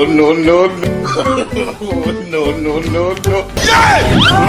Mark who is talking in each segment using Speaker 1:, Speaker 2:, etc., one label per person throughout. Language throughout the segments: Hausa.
Speaker 1: Oh, no, no, no. Oh, no, no, no, no.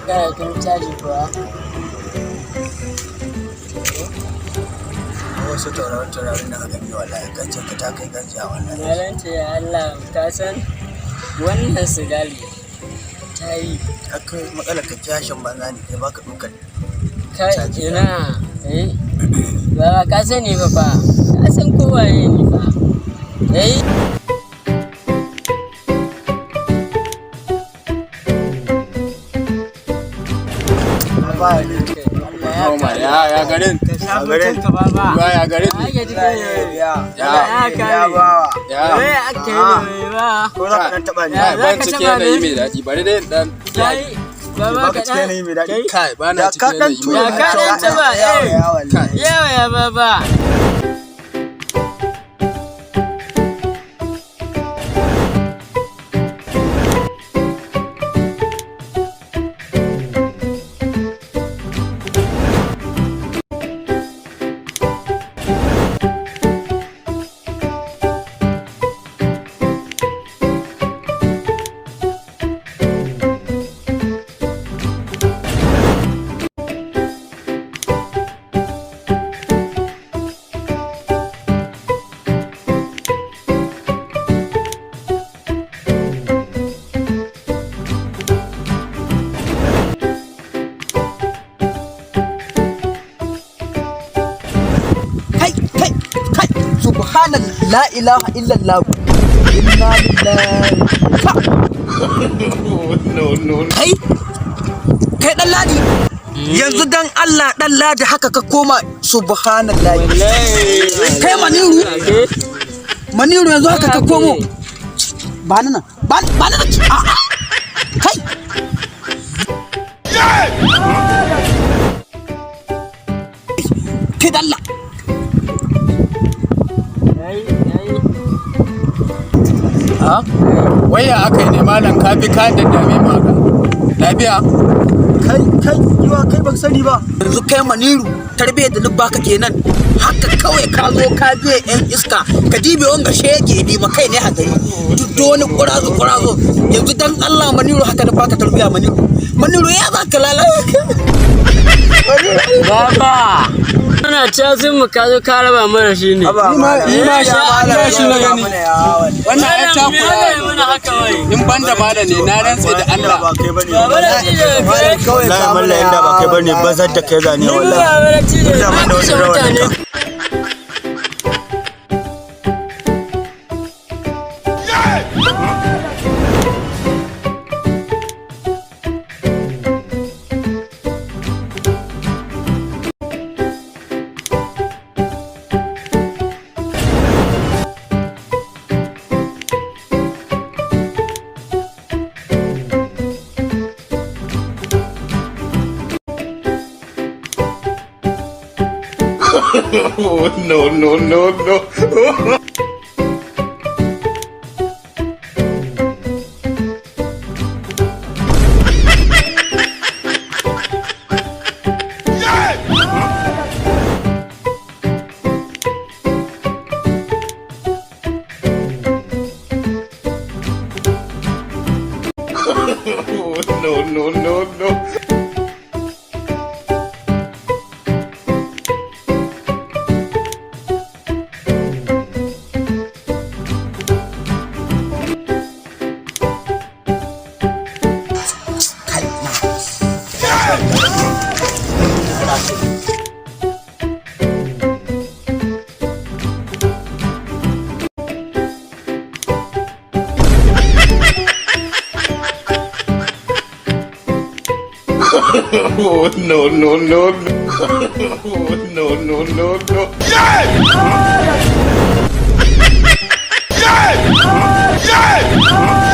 Speaker 2: Kana kan caji kuwa?
Speaker 3: Wasu tauraron da aka yi wallahi gancin ka ta kai ganciya wallahi.
Speaker 2: Na rantse ya Allah ka san wannan sigari ta yi.
Speaker 3: Akai matsalar ka kyashin banza ne kai baka dukan.
Speaker 2: Ka ina ba ka sani ba fa ka san kowa ne fa.
Speaker 4: Ya garin ya garin
Speaker 3: ko za ka dan taba ni
Speaker 4: ban cike yanayi mai daɗi bari dai dan
Speaker 2: Baba ka
Speaker 3: cikin yanayi mai daɗi
Speaker 4: kai ba na cikin yanayi mai
Speaker 2: ya ka dan taba yawa ya baba
Speaker 3: subhanallah la ilaha illallah inna lillahi
Speaker 1: No, no, no.
Speaker 3: kai dan ladi yanzu dan Allah dan ladi haka ka koma subhanallah kai maniru yanzu haka ka komo ba nan kai kai dalla
Speaker 4: waya aka yi ne malam ka bi ka daddame maka lafiya
Speaker 3: kai yiwa kai baka sani ba yanzu kai maniru tarbiyyar da baka kenan haka kawai ka zo ka biya yan iska ka dibe wanga shege ni ma kai ne hadari duk wani kurazo yanzu dan Allah maniru haka da baka tarbiyya maniru ya zaka lalata
Speaker 2: baba ana cazin mu ka zo ka raba mana shi ne
Speaker 4: ni ma shi na gani wannan ya ta kula in banda mala ne na rantse da Allah
Speaker 3: ba kai bane
Speaker 2: baba da ci da kai
Speaker 3: kawai ka malla inda ba kai bane bazar da kai zane wallahi
Speaker 2: baba da ci da mutane
Speaker 1: Oh, no, no, no, no. Oh, no, no, no, no. Oh, no, no, no, no. Oh, no, no, no, no. Yes! Yes! Yes!